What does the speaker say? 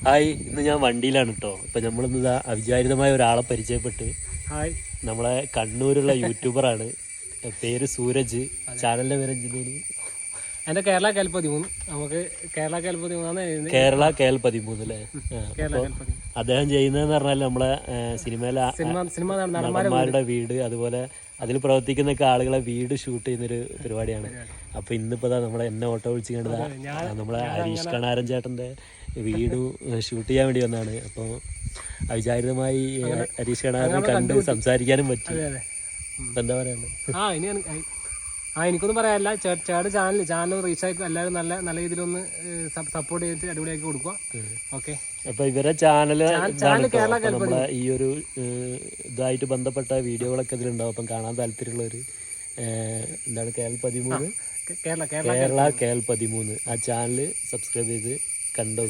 Hi, ഇന്ന് ഞാൻ വണ്ടിയിലാണ് കേട്ടോ. ഇപ്പം നമ്മളിന്ന് അവിചാരിതമായ ഒരാളെ പരിചയപ്പെട്ട്. ഹായ്, നമ്മളെ കണ്ണൂരുള്ള യൂട്യൂബറാണ്. പേര് സൂരജ്. ചാനലിൻ്റെ പേര് എന്തിനു? എൻ്റെ കേരള കേൽ 13. നമുക്ക് കേരള കേൽ 13 കേരള കേൽ 13 അല്ലേ? കേരള അദ്ദേഹം ചെയ്യുന്നതെന്ന് പറഞ്ഞാൽ നമ്മളെ സിനിമയിലെ സിനിമ നടന്മാരുടെ വീട്, അതുപോലെ അതിൽ പ്രവർത്തിക്കുന്ന ആളുകളെ വീട് ഷൂട്ട് ചെയ്യുന്നൊരു പരിപാടിയാണ്. അപ്പോൾ ഇന്നിപ്പോൾ നമ്മളെ എന്നെ ഓട്ടോ വിളിച്ച് കണ്ടതാ നമ്മളെ ഹരീഷ് കണാരൻ ചേട്ടൻ്റെ വീട് ഷൂട്ട് ചെയ്യാൻ വേണ്ടി വന്നതാണ്. അപ്പോൾ അവിചാരിതമായി ഹരീഷ് കണാരനെ കണ്ട് സംസാരിക്കാനും പറ്റി. ഇപ്പം എന്താ പറയുന്നത്? എനിക്കൊന്നും പറയാനില്ല. ചേട്ടൻ്റെ ചാനൽ റീച്ച് ആയി എല്ലാവരും നല്ല രീതിയിലൊന്ന് സപ്പോർട്ട് ചെയ്തിട്ട് അടിപൊളിയാക്കി കൊടുക്കുക. ഓക്കെ. അപ്പൊ ഇവരെ ചാനൽ കേരള കേൽ നമ്മളെ ഈ ഒരു ഇതായിട്ട് ബന്ധപ്പെട്ട വീഡിയോകളൊക്കെ ഇതിലുണ്ടാവും. അപ്പം കാണാൻ താല്പര്യമുള്ളവര് എന്താണ് കേരള 13 കേരള കേരള കേൽ 13 ആ ചാനൽ സബ്സ്ക്രൈബ് ചെയ്ത് കണ്ടു.